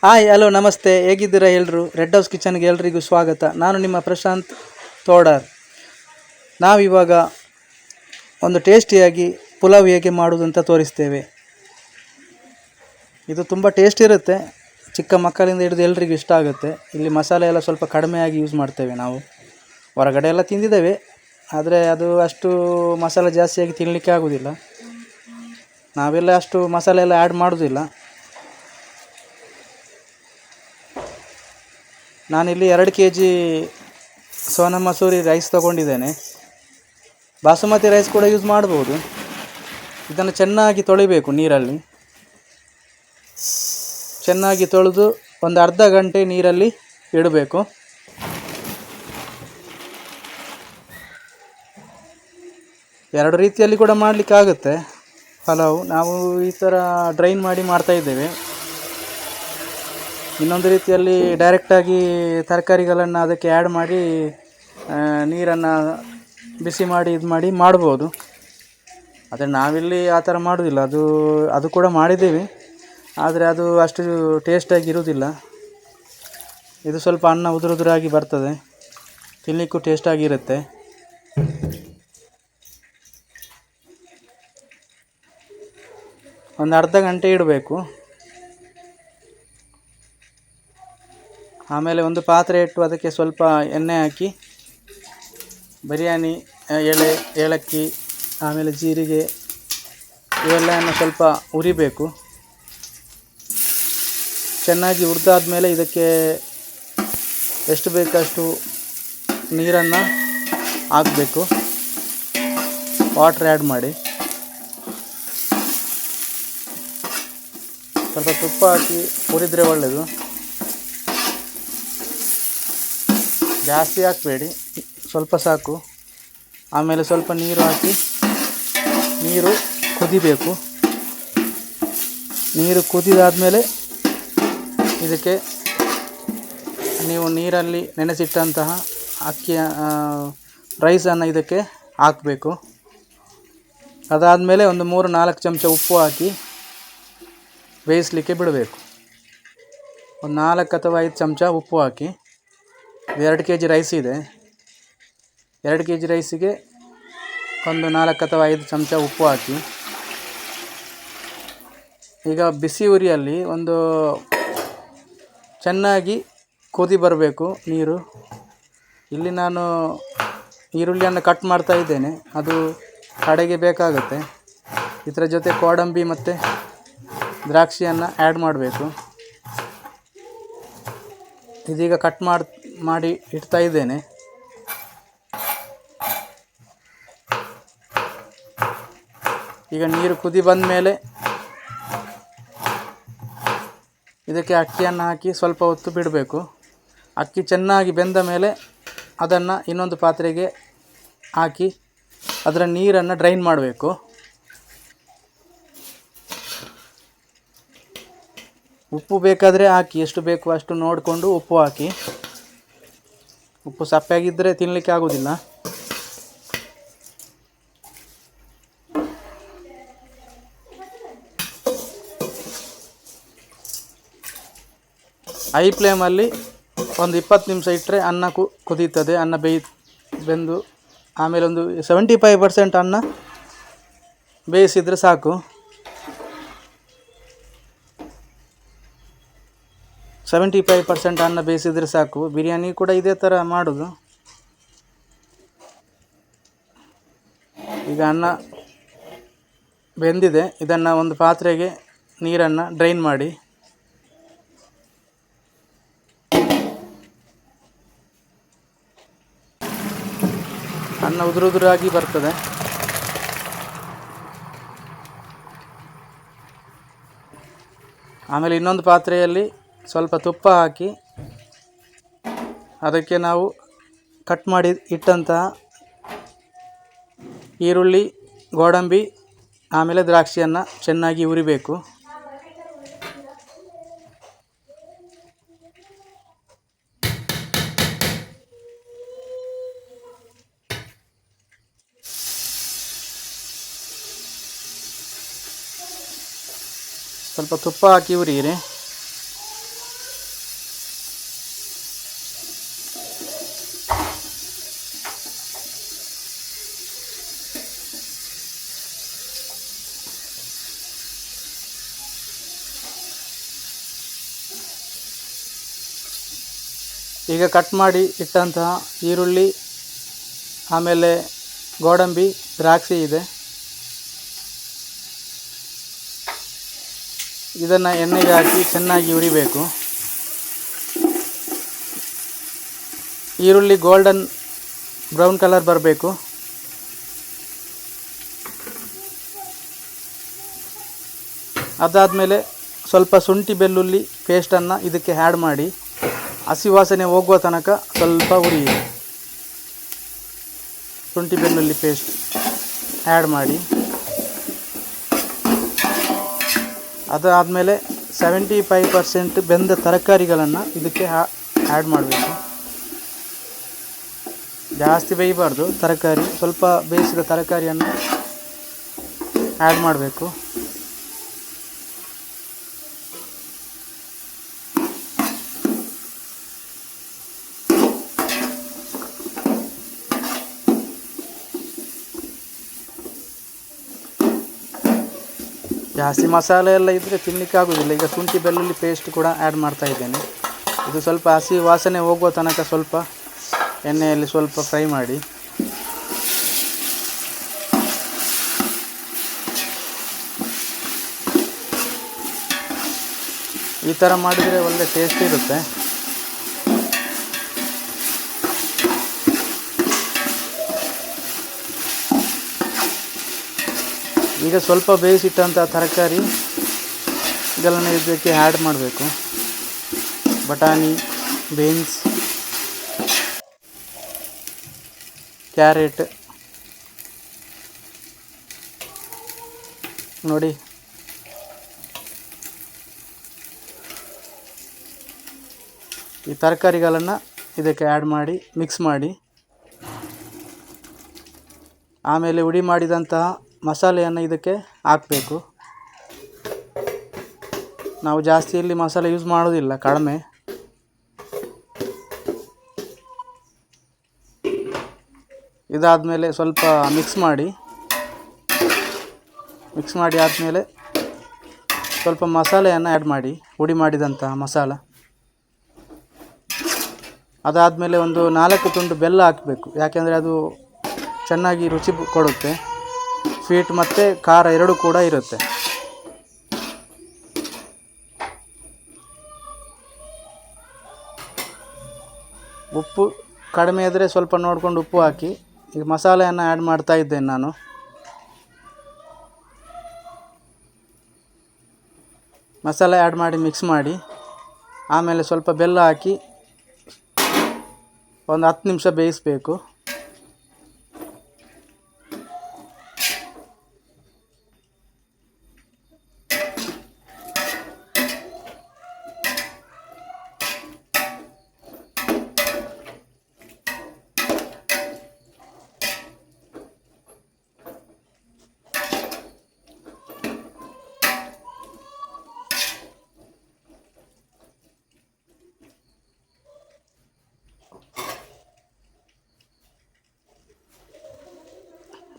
Hi hello ನಮಸ್ತೆ, ಹೇಗಿದ್ದೀರಾ ಎಲ್ಲರೂ? ರೆಡ್ ಹೌಸ್ ಕಿಚನ್ಗೆ ಎಲ್ರಿಗೂ ಸ್ವಾಗತ. ನಾನು ನಿಮ್ಮ ಪ್ರಶಾಂತ್ ತೋಡರ್. ನಾವಿವಾಗ ಒಂದು ಟೇಸ್ಟಿಯಾಗಿ ಪುಲಾವ್ ಹೇಗೆ ಮಾಡೋದು ಅಂತ ತೋರಿಸ್ತೇವೆ. ಇದು ತುಂಬ ಟೇಸ್ಟ್ ಇರುತ್ತೆ, ಚಿಕ್ಕ ಮಕ್ಕಳಿಂದ ಹಿಡಿದು ಎಲ್ರಿಗೂ ಇಷ್ಟ ಆಗುತ್ತೆ. ಇಲ್ಲಿ ಮಸಾಲೆ ಎಲ್ಲ ಸ್ವಲ್ಪ ಕಡಿಮೆಯಾಗಿ ಯೂಸ್ ಮಾಡ್ತೇವೆ. ನಾವು ಹೊರಗಡೆ ಎಲ್ಲ ತಿಂದಿದ್ದೇವೆ, ಆದರೆ ಅದು ಅಷ್ಟು ಮಸಾಲೆ ಜಾಸ್ತಿಯಾಗಿ ತಿನ್ನಲಿಕ್ಕೆ ಆಗೋದಿಲ್ಲ. ನಾವೆಲ್ಲ ಅಷ್ಟು ಮಸಾಲೆ ಎಲ್ಲ ಆ್ಯಡ್ ಮಾಡೋದಿಲ್ಲ. ನಾನಿಲ್ಲಿ 2 kg ಸೋನಾ ಮಸೂರಿ ರೈಸ್ ತೊಗೊಂಡಿದ್ದೇನೆ. ಬಾಸುಮತಿ ರೈಸ್ ಕೂಡ ಯೂಸ್ ಮಾಡ್ಬೋದು. ಇದನ್ನು ಚೆನ್ನಾಗಿ ತೊಳಿಬೇಕು, ನೀರಲ್ಲಿ ಚೆನ್ನಾಗಿ ತೊಳೆದು ಒಂದು ಅರ್ಧ ಗಂಟೆ ನೀರಲ್ಲಿ ಇಡಬೇಕು. ಎರಡು ರೀತಿಯಲ್ಲಿ ಕೂಡ ಮಾಡಲಿಕ್ಕಾಗುತ್ತೆ ಪಲಾವು. ನಾವು ಈ ಥರ ಡ್ರೈನ್ ಮಾಡಿ ಮಾಡ್ತಾಯಿದ್ದೇವೆ. ಇನ್ನೊಂದು ರೀತಿಯಲ್ಲಿ ಡೈರೆಕ್ಟಾಗಿ ತರಕಾರಿಗಳನ್ನು ಅದಕ್ಕೆ ಆ್ಯಡ್ ಮಾಡಿ ನೀರನ್ನು ಬಿಸಿ ಮಾಡಿ ಇದು ಮಾಡಿ ಮಾಡ್ಬೋದು. ಆದರೆ ನಾವಿಲ್ಲಿ ಆ ಥರ ಮಾಡೋದಿಲ್ಲ. ಅದು ಕೂಡ ಮಾಡಿದ್ದೀವಿ, ಆದರೆ ಅದು ಅಷ್ಟು ಟೇಸ್ಟಾಗಿ ಇರೋದಿಲ್ಲ. ಇದು ಸ್ವಲ್ಪ ಅನ್ನ ಉದುರಾಗಿ ಬರ್ತದೆ, ತಿನ್ನಲಿಕ್ಕೂ ಟೇಸ್ಟಾಗಿರುತ್ತೆ. ಒಂದು ಅರ್ಧ ಗಂಟೆ ಇಡಬೇಕು. ಆಮೇಲೆ ಒಂದು ಪಾತ್ರೆ ಇಟ್ಟು ಅದಕ್ಕೆ ಸ್ವಲ್ಪ ಎಣ್ಣೆ ಹಾಕಿ ಬಿರಿಯಾನಿ ಎಲೆ, ಏಲಕ್ಕಿ, ಆಮೇಲೆ ಜೀರಿಗೆ ಇವೆಲ್ಲವನ್ನು ಸ್ವಲ್ಪ ಉರಿಬೇಕು. ಚೆನ್ನಾಗಿ ಹುರಿದಾದ್ಮೇಲೆ ಇದಕ್ಕೆ ಎಷ್ಟು ಬೇಕಷ್ಟು ನೀರನ್ನು ಹಾಕಬೇಕು. ವಾಟ್ರ್ ಆ್ಯಡ್ ಮಾಡಿ ಸ್ವಲ್ಪ ತುಪ್ಪ ಹಾಕಿ ಹುರಿದ್ರೆ ಒಳ್ಳೆಯದು. ಜಾಸ್ತಿ ಹಾಕಬೇಡಿ, ಸ್ವಲ್ಪ ಸಾಕು. ಆಮೇಲೆ ಸ್ವಲ್ಪ ನೀರು ಹಾಕಿ ನೀರು ಕುದಿಬೇಕು. ನೀರು ಕುದಿದಾದಮೇಲೆ ಇದಕ್ಕೆ ನೀವು ನೀರಲ್ಲಿ ನೆನೆಸಿಟ್ಟಂತಹ ರೈಸನ್ನು ಇದಕ್ಕೆ ಹಾಕಬೇಕು. ಅದಾದಮೇಲೆ ಒಂದು 3-4 ಚಮಚ ಉಪ್ಪು ಹಾಕಿ ಬೇಯಿಸಲಿಕ್ಕೆ ಬಿಡಬೇಕು. ಒಂದು 4 ಅಥವಾ 5 ಚಮಚ ಉಪ್ಪು ಹಾಕಿ. 2 kg ರೈಸ್ ಇದೆ, 2 kg ರೈಸಿಗೆ ಒಂದು 4 ಅಥವಾ 5 ಚಮಚ ಉಪ್ಪು ಹಾಕಿ. ಈಗ ಬಿಸಿ ಉರಿಯಲ್ಲಿ ಒಂದು ಚೆನ್ನಾಗಿ ಕುದಿ ಬರಬೇಕು ನೀರು. ಇಲ್ಲಿ ನಾನು ಈರುಳ್ಳಿಯನ್ನು ಕಟ್ ಮಾಡ್ತಾ ಇದ್ದೇನೆ, ಅದು ಕಡೆಗೆ ಬೇಕಾಗುತ್ತೆ. ಇದರ ಜೊತೆ ಗೋಡಂಬಿ ಮತ್ತು ದ್ರಾಕ್ಷಿಯನ್ನು ಆ್ಯಡ್ ಮಾಡಬೇಕು. ಇದೀಗ ಕಟ್ ಮಾಡಿ ಇಡ್ತಾ ಇದ್ದೇನೆ. ಈಗ ನೀರು ಕುದಿ ಬಂದ ಮೇಲೆ ಇದಕ್ಕೆ ಅಕ್ಕಿಯನ್ನು ಹಾಕಿ ಸ್ವಲ್ಪ ಹೊತ್ತು ಬಿಡಬೇಕು. ಅಕ್ಕಿ ಚೆನ್ನಾಗಿ ಬೆಂದ ಮೇಲೆ ಅದನ್ನು ಇನ್ನೊಂದು ಪಾತ್ರೆಗೆ ಹಾಕಿ ಅದರ ನೀರನ್ನು ಡ್ರೈನ್ ಮಾಡಬೇಕು. ಉಪ್ಪು ಬೇಕಾದರೆ ಹಾಕಿ, ಎಷ್ಟು ಬೇಕು ಅಷ್ಟು ನೋಡಿಕೊಂಡು ಉಪ್ಪು ಹಾಕಿ. ಉಪ್ಪು ಸಪ್ಪೆಯಾಗಿದ್ದರೆ ತಿನ್ನಲಿಕ್ಕೆ ಆಗೋದಿಲ್ಲ. ಹೈ ಫ್ಲೇಮಲ್ಲಿ ಒಂದು 20 ನಿಮಿಷ ಇಟ್ಟರೆ ಅನ್ನ ಕುದೀತದೆ. ಅನ್ನ ಬೆಂದು ಆಮೇಲೆ ಒಂದು 75% ಅನ್ನ ಬೇಯಿಸಿದರೆ ಸಾಕು. 75% ಅನ್ನ ಬೇಯಿಸಿದರೆ ಸಾಕು. ಬಿರಿಯಾನಿ ಕೂಡ ಇದೇ ಥರ ಮಾಡೋದು. ಈಗ ಅನ್ನ ಬೆಂದಿದೆ, ಇದನ್ನು ಒಂದು ಪಾತ್ರೆಗೆ ನೀರನ್ನು ಡ್ರೈನ್ ಮಾಡಿ. ಅನ್ನ ಉದುರಾಗಿ ಬರ್ತದೆ. ಆಮೇಲೆ ಇನ್ನೊಂದು ಪಾತ್ರೆಯಲ್ಲಿ ಸ್ವಲ್ಪ ತುಪ್ಪ ಹಾಕಿ ಅದಕ್ಕೆ ನಾವು ಕಟ್ ಮಾಡಿ ಇಟ್ಟಂತಹ ಈರುಳ್ಳಿ, ಗೋಡಂಬಿ, ಆಮೇಲೆ ದ್ರಾಕ್ಷಿಯನ್ನು ಚೆನ್ನಾಗಿ ಹುರಿಬೇಕು. ಸ್ವಲ್ಪ ತುಪ್ಪ ಹಾಕಿ ಹುರಿಯಿರಿ. ಈಗ ಕಟ್ ಮಾಡಿ ಇಟ್ಟಂತಹ ಈರುಳ್ಳಿ, ಆಮೇಲೆ ಗೋಡಂಬಿ, ದ್ರಾಕ್ಷಿ ಇದೆ. ಇದನ್ನು ಎಣ್ಣೆಗೆ ಹಾಕಿ ಚೆನ್ನಾಗಿ ಹುರಿಬೇಕು. ಈರುಳ್ಳಿ ಗೋಲ್ಡನ್ ಬ್ರೌನ್ ಕಲರ್ ಬರಬೇಕು. ಅದಾದಮೇಲೆ ಸ್ವಲ್ಪ ಶುಂಠಿ ಬೆಳ್ಳುಳ್ಳಿ ಪೇಸ್ಟನ್ನು ಇದಕ್ಕೆ ಆ್ಯಡ್ ಮಾಡಿ ಹಸಿ ವಾಸನೆ ಹೋಗುವ ತನಕ ಸ್ವಲ್ಪ ಹುರಿಯಿರಿ. ಶುಂಠಿ ಬೆಳ್ಳುಳ್ಳಿ ಪೇಸ್ಟ್ ಆ್ಯಡ್ ಮಾಡಿ ಅದಾದಮೇಲೆ 75% ಬೆಂದ ತರಕಾರಿಗಳನ್ನು ಇದಕ್ಕೆ ಆ್ಯಡ್ ಮಾಡಬೇಕು. ಜಾಸ್ತಿ ಬೇಯಬಾರ್ದು ತರಕಾರಿ, ಸ್ವಲ್ಪ ಬೇಯಿಸಿದ ತರಕಾರಿಯನ್ನು ಆ್ಯಡ್ ಮಾಡಬೇಕು. ಜಾಸ್ತಿ ಮಸಾಲೆ ಎಲ್ಲ ಇದ್ದರೆ ತಿನ್ನಲಿಕ್ಕೆ ಆಗೋದಿಲ್ಲ. ಈಗ ಶುಂಠಿ ಬೆಳ್ಳುಳ್ಳಿ ಪೇಸ್ಟ್ ಕೂಡ ಆ್ಯಡ್ ಮಾಡ್ತಾ ಇದ್ದೇನೆ. ಇದು ಸ್ವಲ್ಪ ಹಸಿ ವಾಸನೆ ಹೋಗುವ ತನಕ ಸ್ವಲ್ಪ ಎಣ್ಣೆಯಲ್ಲಿ ಸ್ವಲ್ಪ ಫ್ರೈ ಮಾಡಿ. ಈ ಥರ ಮಾಡಿದರೆ ಒಳ್ಳೆ ಟೇಸ್ಟ್ ಇರುತ್ತೆ. ಈಗ ಸ್ವಲ್ಪ ಬೇಯಿಸಿಟ್ಟಂಥ ತರಕಾರಿ ಇದೆಲ್ಲನೇ ಇದಕ್ಕೆ ಆ್ಯಡ್ ಮಾಡಬೇಕು. ಬಟಾಣಿ, ಬೀನ್ಸ್, ಕ್ಯಾರೆಟ್ ನೋಡಿ. ಈ ತರಕಾರಿಗಳನ್ನು ಇದಕ್ಕೆ ಆ್ಯಡ್ ಮಾಡಿ ಮಿಕ್ಸ್ ಮಾಡಿ ಆಮೇಲೆ ಹುಡಿ ಮಾಡಿದಂತಹ ಮಸಾಲೆಯನ್ನು ಇದಕ್ಕೆ ಹಾಕಬೇಕು. ನಾವು ಜಾಸ್ತಿ ಇಲ್ಲಿ ಮಸಾಲೆ ಯೂಸ್ ಮಾಡೋದಿಲ್ಲ, ಕಡಿಮೆ. ಇದಾದಮೇಲೆ ಸ್ವಲ್ಪ ಮಿಕ್ಸ್ ಮಾಡಿ ಆದಮೇಲೆ ಸ್ವಲ್ಪ ಮಸಾಲೆಯನ್ನು ಆ್ಯಡ್ ಮಾಡಿ, ಹುಡಿ ಮಾಡಿದಂತಹ ಮಸಾಲ. ಅದಾದಮೇಲೆ ಒಂದು 4 ತುಂಡು ಬೆಲ್ಲ ಹಾಕಬೇಕು, ಯಾಕೆಂದರೆ ಅದು ಚೆನ್ನಾಗಿ ರುಚಿ ಕೊಡುತ್ತೆ. ಸ್ವೀಟ್ ಮತ್ತು ಖಾರ ಎರಡೂ ಕೂಡ ಇರುತ್ತೆ. ಉಪ್ಪು ಕಡಿಮೆ ಇದ್ದರೆ ಸ್ವಲ್ಪ ನೋಡಿಕೊಂಡು ಉಪ್ಪು ಹಾಕಿ. ಈಗ ಮಸಾಲೆಯನ್ನು ಆ್ಯಡ್ ಮಾಡ್ತಾ ಇದ್ದೇನೆ ನಾನು. ಮಸಾಲೆ ಆ್ಯಡ್ ಮಾಡಿ ಮಿಕ್ಸ್ ಮಾಡಿ ಆಮೇಲೆ ಸ್ವಲ್ಪ ಬೆಲ್ಲ ಹಾಕಿ ಒಂದು 10 ನಿಮಿಷ ಬೇಯಿಸಬೇಕು.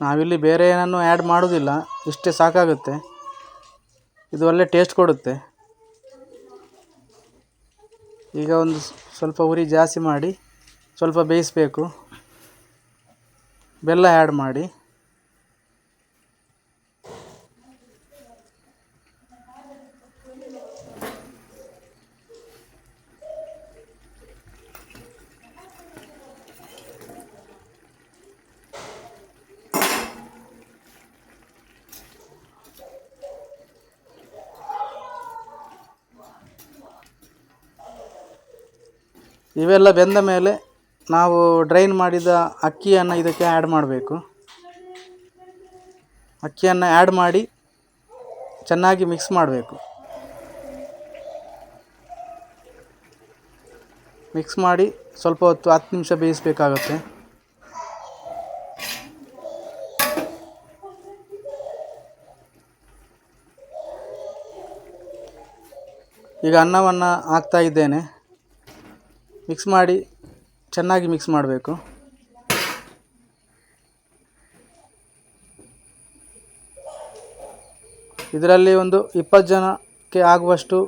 ನಾವಿಲ್ಲಿ ಬೇರೆ ಏನನ್ನು ಆ್ಯಡ್ ಮಾಡೋದಿಲ್ಲ, ಇಷ್ಟೇ ಸಾಕಾಗುತ್ತೆ. ಇದು ಒಳ್ಳೆ ಟೇಸ್ಟ್ ಕೊಡುತ್ತೆ. ಈಗ ಒಂದು ಸ್ವಲ್ಪ ಉರಿ ಜಾಸ್ತಿ ಮಾಡಿ ಸ್ವಲ್ಪ ಬೇಯಿಸಬೇಕು. ಬೆಲ್ಲ ಆ್ಯಡ್ ಮಾಡಿ ಇವೆಲ್ಲ ಬೆಂದ ಮೇಲೆ ನಾವು ಡ್ರೈನ್ ಮಾಡಿದ ಅಕ್ಕಿಯನ್ನು ಇದಕ್ಕೆ ಆ್ಯಡ್ ಮಾಡಬೇಕು. ಅಕ್ಕಿಯನ್ನು ಆ್ಯಡ್ ಮಾಡಿ ಚೆನ್ನಾಗಿ ಮಿಕ್ಸ್ ಮಾಡಬೇಕು. ಮಿಕ್ಸ್ ಮಾಡಿ ಸ್ವಲ್ಪ ಹೊತ್ತು 10 ನಿಮಿಷ ಬೇಯಿಸಬೇಕಾಗುತ್ತೆ. ಈಗ ಅನ್ನವನ್ನು ಹಾಕ್ತಾ ಇದ್ದೇನೆ. ಮಿಕ್ಸ್ ಮಾಡಿ ಚೆನ್ನಾಗಿ ಮಿಕ್ಸ್ ಮಾಡಬೇಕು. ಇದರಲ್ಲಿ ಒಂದು 20 ಜನಕ್ಕೆ ಆಗುವಷ್ಟು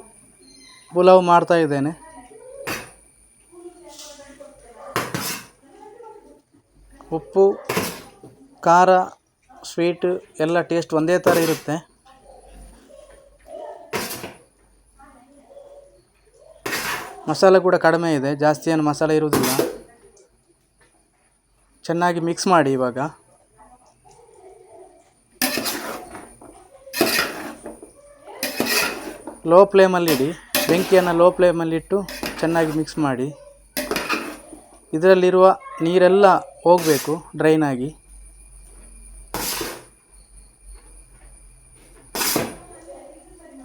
ಪುಲಾವ್ ಮಾಡ್ತಾ ಇದ್ದೇನೆ. ಉಪ್ಪು, ಖಾರ, ಸ್ವೀಟು ಎಲ್ಲ ಟೇಸ್ಟ್ ಒಂದೇ ಥರ ಇರುತ್ತೆ. ಮಸಾಲೆ ಕೂಡ ಕಡಿಮೆ ಇದೆ, ಜಾಸ್ತಿ ಏನು ಮಸಾಲೆ ಇರುವುದಿಲ್ಲ. ಚೆನ್ನಾಗಿ ಮಿಕ್ಸ್ ಮಾಡಿ. ಇವಾಗ ಲೋ ಫ್ಲೇಮಲ್ಲಿಡಿ, ಬೆಂಕಿಯನ್ನು ಲೋ ಫ್ಲೇಮಲ್ಲಿಟ್ಟು ಚೆನ್ನಾಗಿ ಮಿಕ್ಸ್ ಮಾಡಿ. ಇದರಲ್ಲಿರುವ ನೀರೆಲ್ಲ ಹೋಗಬೇಕು, ಡ್ರೈನ್ ಆಗಿ.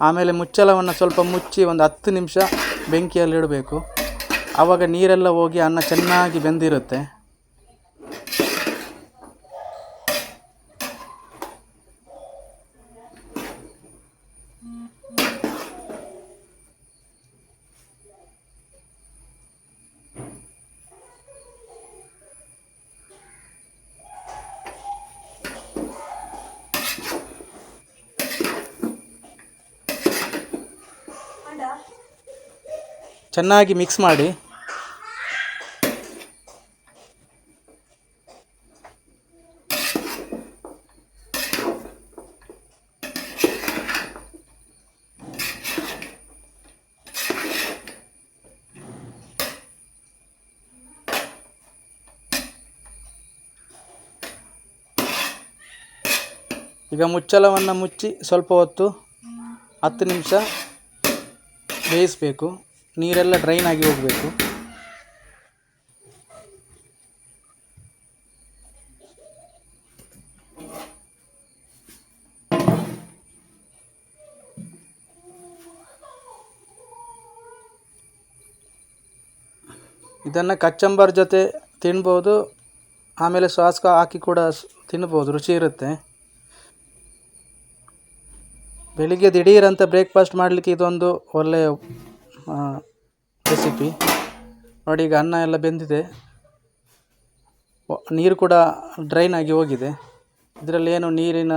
ಆಮೇಲೆ ಮುಚ್ಚಳವನ್ನು ಸ್ವಲ್ಪ ಮುಚ್ಚಿ ಒಂದು 10 ನಿಮಿಷ ಬೆಂಕಿಯಲ್ಲಿ ಇಡಬೇಕು. ಆವಾಗ ನೀರೆಲ್ಲ ಹೋಗಿ ಅನ್ನ ಚೆನ್ನಾಗಿ ಬೆಂದಿರುತ್ತೆ. ಚೆನ್ನಾಗಿ ಮಿಕ್ಸ್ ಮಾಡಿ. ಈಗ ಮುಚ್ಚಳವನ್ನು ಮುಚ್ಚಿ ಸ್ವಲ್ಪ ಹೊತ್ತು 10 ನಿಮಿಷ ಬೇಯಿಸಬೇಕು. ನೀರೆಲ್ಲ ಡ್ರೈನ್ ಆಗಿ ಹೋಗಬೇಕು. ಇದನ್ನು ಕಚ್ಚಂಬರ್ ಜೊತೆ ತಿನ್ಬೋದು, ಆಮೇಲೆ ಸಾಸ್ ಹಾಕಿ ಕೂಡ ತಿನ್ಬೋದು, ರುಚಿ ಇರುತ್ತೆ. ಬೆಳಿಗ್ಗೆ ದಿಢೀರಂತ ಬ್ರೇಕ್ಫಾಸ್ಟ್ ಮಾಡಲಿಕ್ಕೆ ಇದೊಂದು ಒಳ್ಳೆಯ ರೆಸಿಪಿ. ನೋಡಿ, ಈಗ ಅನ್ನ ಎಲ್ಲ ಬೆಂದಿದೆ, ನೀರು ಕೂಡ ಡ್ರೈನ್ ಆಗಿ ಹೋಗಿದೆ. ಇದರಲ್ಲಿ ಏನು ನೀರಿನ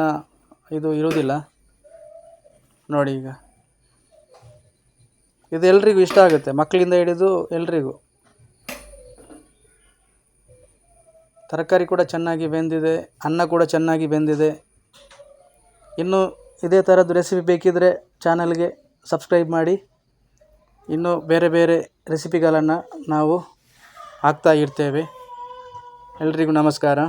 ಇದು ಇರುವುದಿಲ್ಲ. ನೋಡಿ, ಈಗ ಇದು ಎಲ್ರಿಗೂ ಇಷ್ಟ ಆಗುತ್ತೆ, ಮಕ್ಕಳಿಂದ ಹಿಡಿದು ಎಲ್ರಿಗೂ. ತರಕಾರಿ ಕೂಡ ಚೆನ್ನಾಗಿ ಬೆಂದಿದೆ, ಅನ್ನ ಕೂಡ ಚೆನ್ನಾಗಿ ಬೆಂದಿದೆ. ಇನ್ನು ಇದೇ ಥರದ್ದು ರೆಸಿಪಿ ಬೇಕಿದ್ದರೆ ಚಾನಲ್ಗೆ ಸಬ್ಸ್ಕ್ರೈಬ್ ಮಾಡಿ. ಇನ್ನೂ ಬೇರೆ ಬೇರೆ ರೆಸಿಪಿಗಳನ್ನು ನಾವು ಹಾಕ್ತಾ ಇರ್ತೇವೆ. ಎಲ್ರಿಗೂ ನಮಸ್ಕಾರ.